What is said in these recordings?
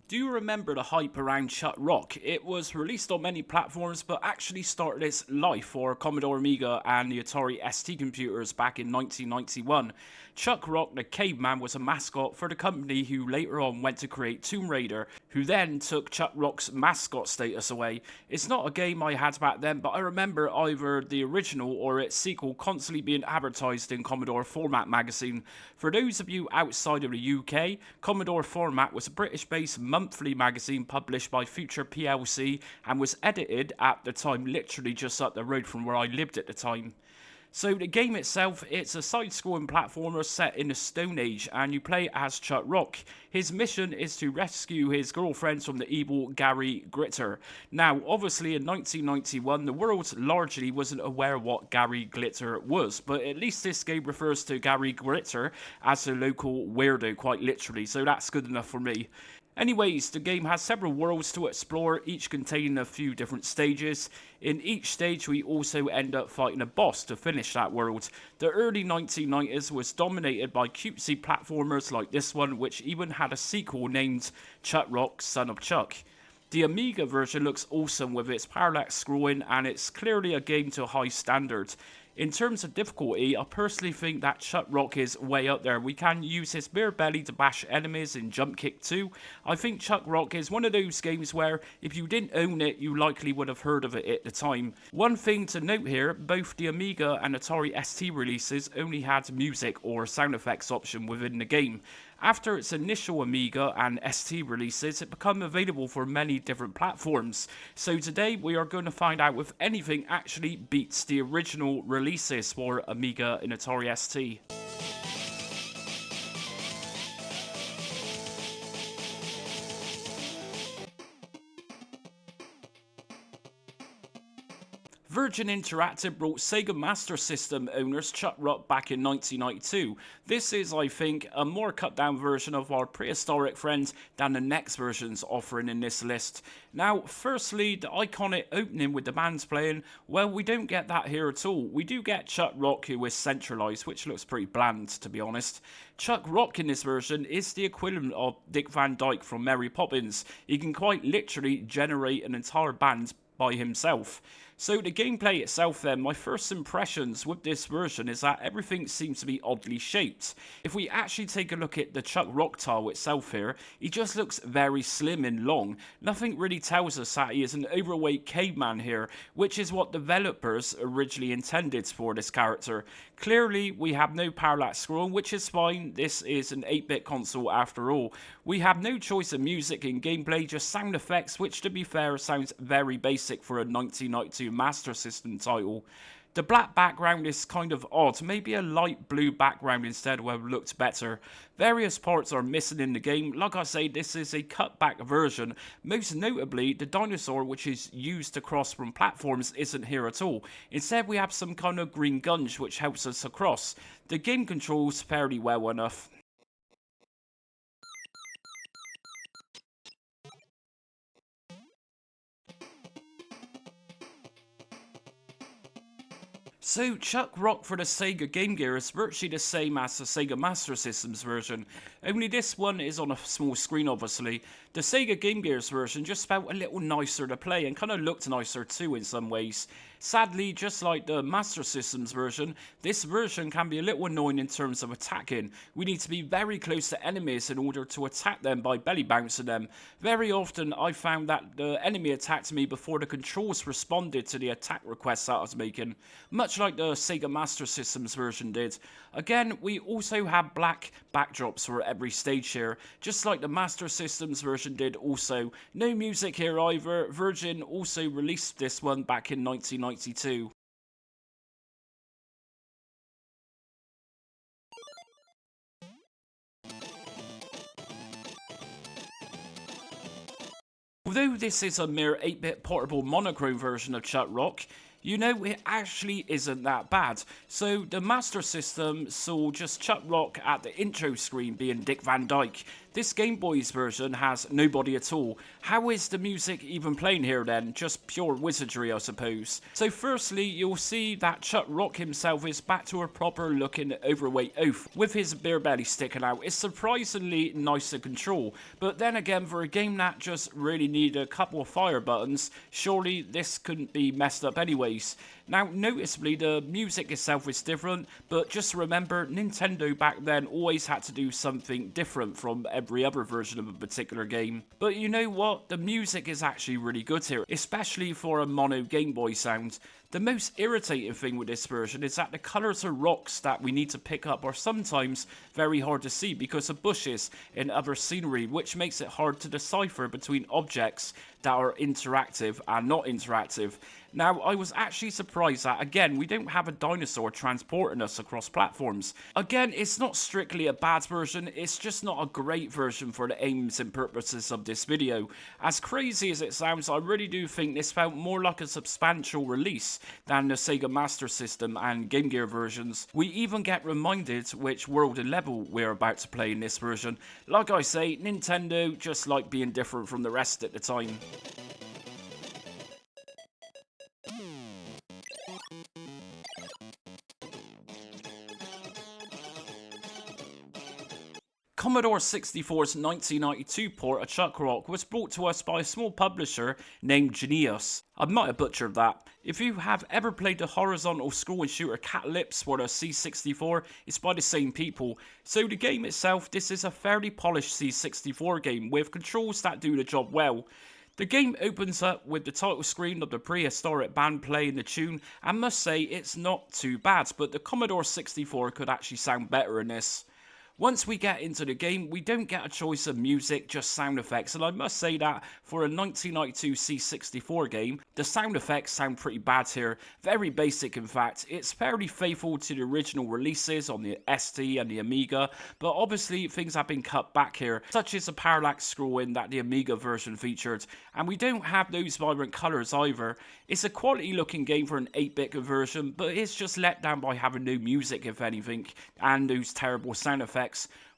Do you remember the hype around Chuck Rock? It was released on many platforms but actually started its life for Commodore Amiga and the Atari ST computers back in 1991. Chuck Rock the Caveman was a mascot for the company who later on went to create Tomb Raider, who then took Chuck Rock's mascot status away. It's not a game I had back then, but I remember either the original or its sequel constantly being advertised in Commodore Format magazine. For those of you outside of the UK, Commodore Format was a British-based monthly magazine published by Future PLC and was edited at the time literally just up the road from where I lived at the time. So the game itself, it's a side-scrolling platformer set in the Stone Age, and you play as Chuck Rock. His mission is to rescue his girlfriends from the evil Gary Glitter. Now, obviously in 1991, the world largely wasn't aware what Gary Glitter was, but at least this game refers to Gary Glitter as a local weirdo, quite literally, so that's good enough for me. Anyways, the game has several worlds to explore, each containing a few different stages. In each stage we also end up fighting a boss to finish that world. The early 1990s was dominated by cutesy platformers like this one, which even had a sequel named Chuck Rock, Son of Chuck. The Amiga version looks awesome with its parallax scrolling, and it's clearly a game to a high standard. In terms of difficulty, I personally think that Chuck Rock is way up there. We can use his bare belly to bash enemies in Jump Kick 2. I think Chuck Rock is one of those games where if you didn't own it, you likely would have heard of it at the time. One thing to note here, both the Amiga and Atari ST releases only had music or sound effects option within the game. After its initial Amiga and ST releases, it became available for many different platforms. So today we are going to find out if anything actually beats the original releases for Amiga and Atari ST. Virgin Interactive brought Sega Master System owners Chuck Rock back in 1992. This is, I think, a more cut down version of our prehistoric friends than the next versions offering in this list. Now, firstly, the iconic opening with the bands playing, well, we don't get that here at all. We do get Chuck Rock, who is centralised, which looks pretty bland, to be honest. Chuck Rock in this version is the equivalent of Dick Van Dyke from Mary Poppins. He can quite literally generate an entire band by himself. So the gameplay itself then, my first impressions with this version is that everything seems to be oddly shaped. If we actually take a look at the Chuck Rock tile itself here, he just looks very slim and long. Nothing really tells us that he is an overweight caveman here, which is what developers originally intended for this character. Clearly, we have no parallax scrolling, which is fine. This is an 8-bit console after all. We have no choice of music in gameplay, just sound effects, which to be fair sounds very basic for a 1992 Master System title. The black background is kind of odd, maybe a light blue background instead would have looked better. Various parts are missing in the game. Like I say, this is a cutback version. Most notably, the dinosaur which is used to cross from platforms isn't here at all. Instead, we have some kind of green gunge which helps us across. The game controls fairly well enough. So, Chuck Rock for the Sega Game Gear is virtually the same as the Sega Master System's version, only this one is on a small screen obviously. The Sega Game Gear's version just felt a little nicer to play and kind of looked nicer too in some ways. Sadly, just like the Master System's version, this version can be a little annoying in terms of attacking. We need to be very close to enemies in order to attack them by belly bouncing them. Very often I found that the enemy attacked me before the controls responded to the attack requests that I was making, much like the Sega Master System's version did. Again, we also have black backdrops for every stage here, just like the Master System's version did also. No music here either. Virgin also released this one back in 1992. Although this is a mere 8-bit portable monochrome version of Chuck Rock, You know, it actually isn't that bad. So the Master System saw just Chuck Rock at the intro screen being Dick Van Dyke. This Game Boy's version has nobody at all. How is the music even playing here then? Just pure wizardry, I suppose. So firstly, you'll see that Chuck Rock himself is back to a proper looking overweight oaf, with his beer belly sticking out. It's surprisingly nice to control. But then again, for a game that just really needed a couple of fire buttons, surely this couldn't be messed up anyways. Now, noticeably, the music itself is different, but just remember, Nintendo back then always had to do something different from every other version of a particular game. But you know what? The music is actually really good here, especially for a mono Game Boy sound. The most irritating thing with this version is that the colours of rocks that we need to pick up are sometimes very hard to see because of bushes and other scenery, which makes it hard to decipher between objects that are interactive and not interactive. Now, I was actually surprised that, again, we don't have a dinosaur transporting us across platforms. Again, it's not strictly a bad version, it's just not a great version for the aims and purposes of this video. As crazy as it sounds, I really do think this felt more like a substantial release than the Sega Master System and Game Gear versions. We even get reminded which world and level we're about to play in this version. Like I say, Nintendo just like being different from the rest at the time. Commodore 64's 1992 port of Chuck Rock was brought to us by a small publisher named Genius. I might have butchered that. If you have ever played the horizontal scrolling shooter Catlips for the C64, it's by the same people. So the game itself, this is a fairly polished C64 game with controls that do the job well. The game opens up with the title screen of the prehistoric band playing the tune, and must say it's not too bad, but the Commodore 64 could actually sound better in this. Once we get into the game, we don't get a choice of music, just sound effects, and I must say that for a 1992 C64 game, the sound effects sound pretty bad here. Very basic in fact. It's fairly faithful to the original releases on the ST and the Amiga, but obviously things have been cut back here, such as the parallax scrolling that the Amiga version featured, and we don't have those vibrant colours either. It's a quality looking game for an 8-bit conversion, but it's just let down by having no music if anything, and those terrible sound effects.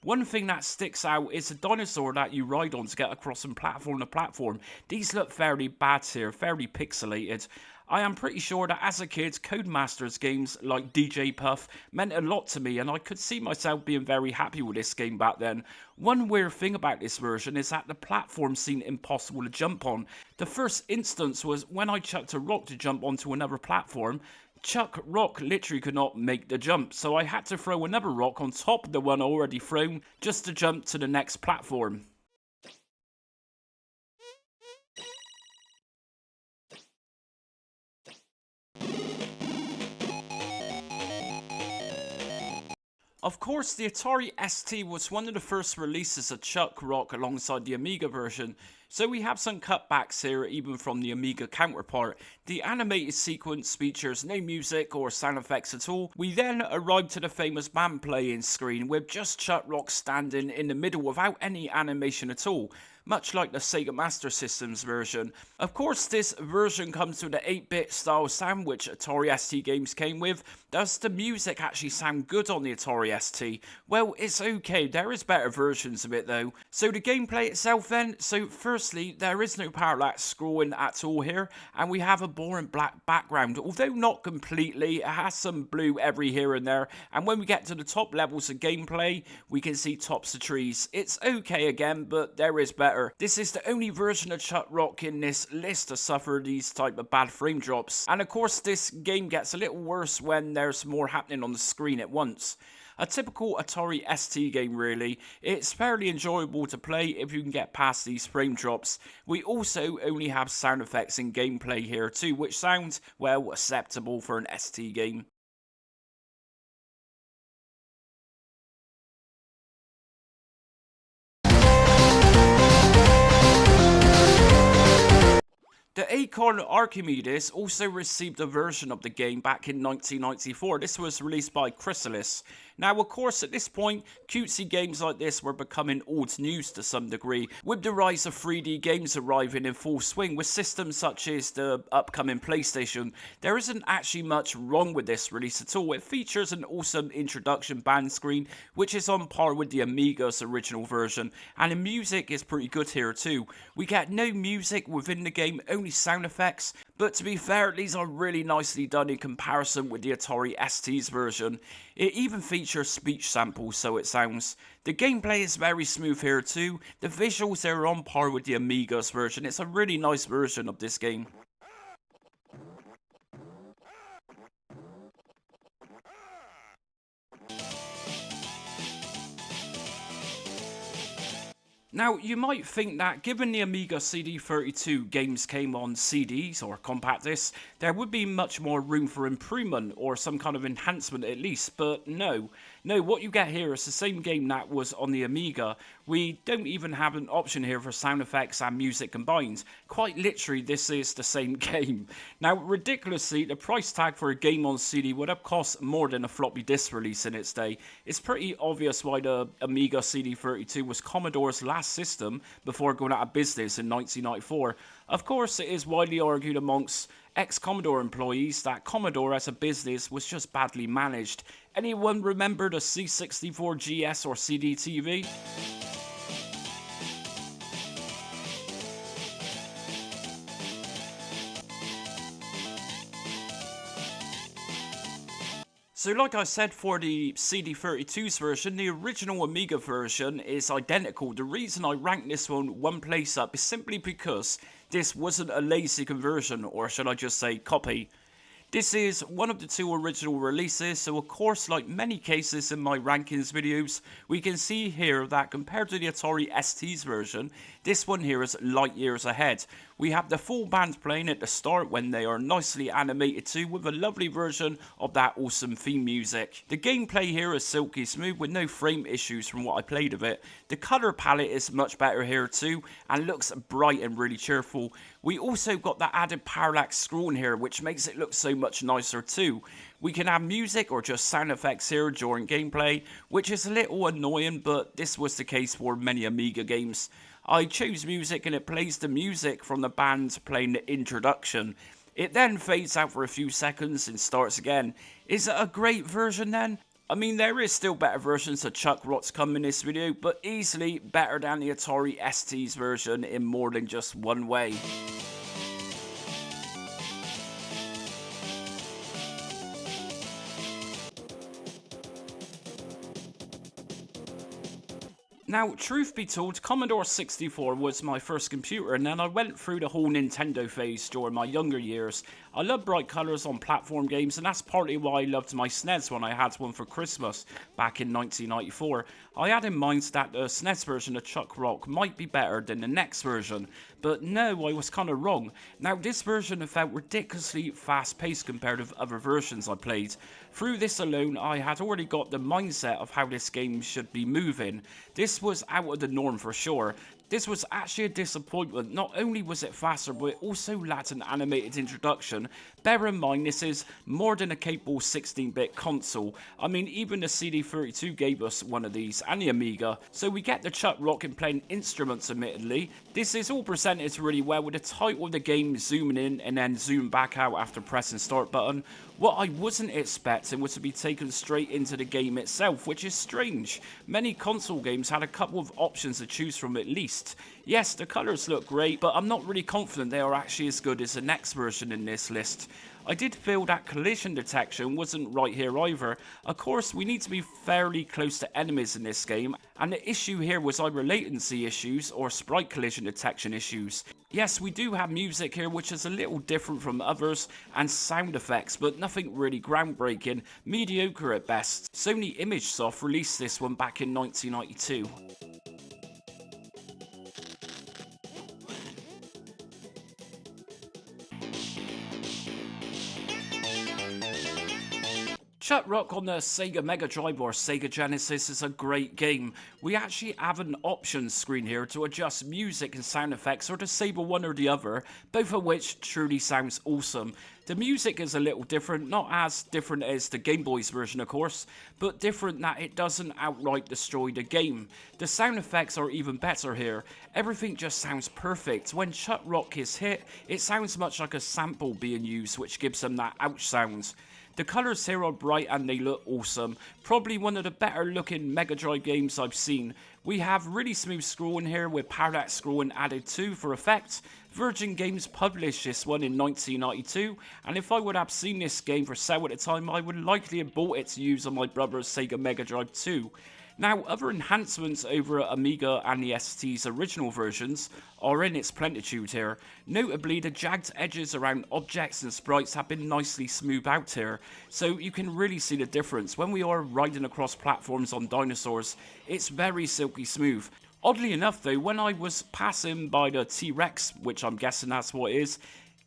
One thing that sticks out is the dinosaur that you ride on to get across from platform to platform. These look fairly bad here, fairly pixelated. I am pretty sure that as a kid, Codemasters games like DJ Puff meant a lot to me, and I could see myself being very happy with this game back then. One weird thing about this version is that the platforms seem impossible to jump on. The first instance was when I chucked a rock to jump onto another platform. Chuck Rock literally could not make the jump, so I had to throw another rock on top of the one already thrown just to jump to the next platform. Of course, the Atari ST was one of the first releases of Chuck Rock alongside the Amiga version, so we have some cutbacks here even from the Amiga counterpart. The animated sequence features no music or sound effects at all. We then arrive to the famous band playing screen with just Chuck Rock standing in the middle without any animation at all, much like the Sega Master System's version. Of course, this version comes with the 8-bit style sound which Atari ST games came with. Does the music actually sound good on the Atari ST? Well, it's okay, there is better versions of it though. So the gameplay itself then, so firstly, there is no parallax scrolling at all here, and we have a boring black background, although not completely. It has some blue every here and there, and when we get to the top levels of gameplay, we can see tops of trees. It's okay again, but there is better. This is the only version of Chuck Rock in this list to suffer these type of bad frame drops, and of course this game gets a little worse when there's more happening on the screen at once. A typical Atari ST game really. It's fairly enjoyable to play if you can get past these frame drops. We also only have sound effects in gameplay here too, which sounds, well, acceptable for an ST game. The Acorn Archimedes also received a version of the game back in 1994. This was released by Chrysalis. Now, of course, at this point, cutesy games like this were becoming old news to some degree, with the rise of 3D games arriving in full swing with systems such as the upcoming PlayStation. There isn't actually much wrong with this release at all. It features an awesome introduction band screen, which is on par with the Amiga's original version, and the music is pretty good here too. We get no music within the game, only sound effects, but to be fair, these are really nicely done in comparison with the Atari ST's version. It even features speech samples, so it sounds. The gameplay is very smooth here too. The visuals are on par with the Amiga's version. It's a really nice version of this game. Now, you might think that given the Amiga CD32 games came on CDs or compact discs, there would be much more room for improvement or some kind of enhancement at least, but no. No, what you get here is the same game that was on the Amiga. We don't even have an option here for sound effects and music combined. Quite literally, this is the same game. Now, ridiculously, the price tag for a game on CD would have cost more than a floppy disk release in its day. It's pretty obvious why the Amiga CD32 was Commodore's last system before going out of business in 1994. Of course, it is widely argued amongst ex-Commodore employees that Commodore as a business was just badly managed. Anyone remember the C64 GS or CD-TV? So like I said, for the CD32's version, the original Amiga version is identical. The reason I rank this one place up is simply because this wasn't a lazy conversion, or should I just say copy. This is one of the two original releases, so of course, like many cases in my rankings videos, we can see here that compared to the Atari ST's version, this one here is light years ahead. We have the full band playing at the start when they are nicely animated too, with a lovely version of that awesome theme music. The gameplay here is silky smooth with no frame issues from what I played of it. The colour palette is much better here too, and looks bright and really cheerful. We also got the added parallax scrolling here, which makes it look so much nicer too. We can have music or just sound effects here during gameplay, which is a little annoying, but this was the case for many Amiga games. I choose music and it plays the music from the band playing the introduction. It then fades out for a few seconds and starts again. Is it a great version then? I mean, there is still better versions of Chuck Rock's come in this video, but easily better than the Atari ST's version in more than just one way. Now, truth be told, Commodore 64 was my first computer, and then I went through the whole Nintendo phase during my younger years. I love bright colours on platform games, and that's partly why I loved my SNES when I had one for Christmas back in 1994. I had in mind that the SNES version of Chuck Rock might be better than the next version, but no, I was kind of wrong. Now, this version felt ridiculously fast-paced compared with other versions I played. Through this alone, I had already got the mindset of how this game should be moving. This was out of the norm for sure. This was actually a disappointment. Not only was it faster, but it also lacked an animated introduction. Bear in mind, this is more than a capable 16-bit console. I mean, even the CD32 gave us one of these, and the Amiga. So we get the Chuck Rock in playing instruments, admittedly. This is all presented really well, with the title of the game zooming in and then zoom back out after pressing start button. What I wasn't expecting was to be taken straight into the game itself, which is strange. Many console games had a couple of options to choose from at least. Yes, the colours look great, but I'm not really confident they are actually as good as the next version in this list. I did feel that collision detection wasn't right here either. Of course, we need to be fairly close to enemies in this game, and the issue here was either latency issues or sprite collision detection issues. Yes, we do have music here which is a little different from others, and sound effects, but nothing really groundbreaking, mediocre at best. Sony ImageSoft released this one back in 1992. Chuck Rock on the Sega Mega Drive or Sega Genesis is a great game. We actually have an options screen here to adjust music and sound effects or disable one or the other, both of which truly sounds awesome. The music is a little different, not as different as the Game Boy's version of course, but different that it doesn't outright destroy the game. The sound effects are even better here. Everything just sounds perfect. When Chuck Rock is hit, it sounds much like a sample being used, which gives them that ouch sound. The colours here are bright and they look awesome. Probably one of the better looking Mega Drive games I've seen. We have really smooth scrolling here with parallax scrolling added too for effect. Virgin Games published this one in 1992, and if I would have seen this game for sale at the time, I would likely have bought it to use on my brother's Sega Mega Drive 2. Now, other enhancements over Amiga and the ST's original versions are in its plenitude here. Notably, the jagged edges around objects and sprites have been nicely smoothed out here, so you can really see the difference. When we are riding across platforms on dinosaurs, it's very silky smooth. Oddly enough though, when I was passing by the T-Rex, which I'm guessing that's what it is,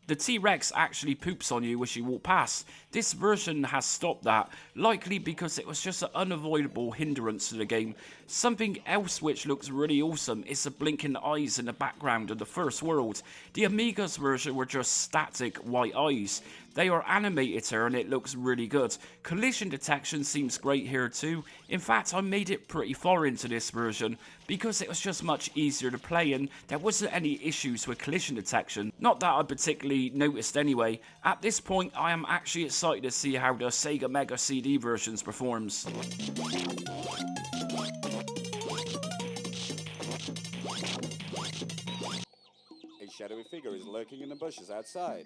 the T-Rex actually poops on you as you walk past. This version has stopped that, likely because it was just an unavoidable hindrance to the game. Something else which looks really awesome is the blinking eyes in the background of the first world. The Amiga's version were just static white eyes. They are animated here and it looks really good. Collision detection seems great here too. In fact, I made it pretty far into this version because it was just much easier to play and there wasn't any issues with collision detection. Not that I particularly noticed anyway. At this point, I am actually excited to see how the Sega Mega CD versions performs. A shadowy figure is lurking in the bushes outside.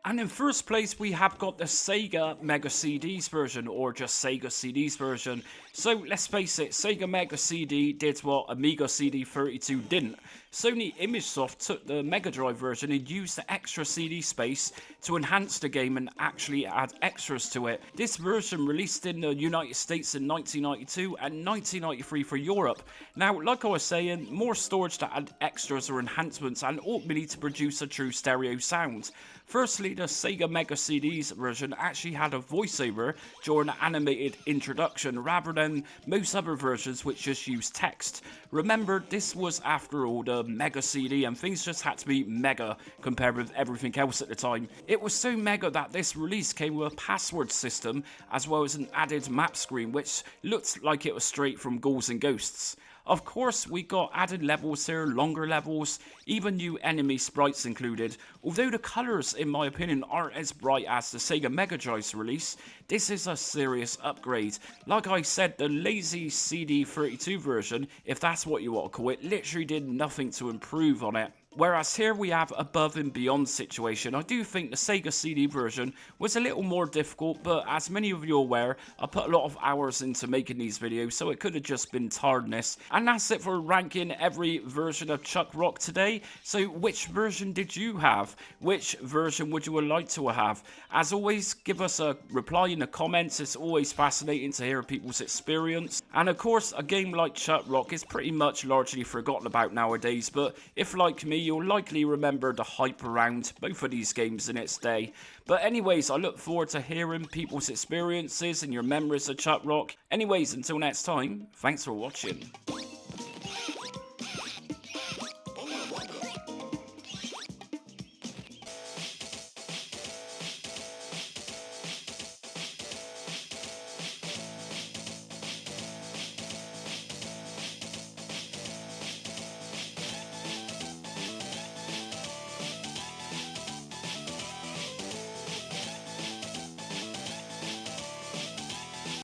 And in first place, we have got the Sega Mega CDs version, or just Sega CDs version. So let's face it, Sega Mega CD did what Amiga CD32 didn't. Sony ImageSoft took the Mega Drive version and used the extra CD space to enhance the game and actually add extras to it. This version released in the United States in 1992 and 1993 for Europe. Now, like I was saying, more storage to add extras or enhancements and ultimately to produce a true stereo sound. Firstly, the Sega Mega CDs version actually had a voiceover during the animated introduction rather than most other versions which just used text. Remember, this was after all the Mega CD and things just had to be mega compared with everything else at the time. It was so mega that this release came with a password system as well as an added map screen which looked like it was straight from Ghouls and Ghosts. Of course, we got added levels here, longer levels, even new enemy sprites included. Although the colours, in my opinion, aren't as bright as the Sega Mega Drive's release, this is a serious upgrade. Like I said, the lazy CD32 version, if that's what you want to call it, literally did nothing to improve on it. Whereas here we have above and beyond situation. I do think the Sega CD version was a little more difficult, but as many of you are aware, I put a lot of hours into making these videos, so it could have just been tiredness. And that's it for ranking every version of Chuck Rock today. So which version did you have? Which version would you like to have? As always, give us a reply in the comments. It's always fascinating to hear people's experience. And of course, a game like Chuck Rock is pretty much largely forgotten about nowadays, but if like me, you'll likely remember the hype around both of these games in its day. But anyways, I look forward to hearing people's experiences and your memories of Chuck Rock. Anyways, until next time, thanks for watching.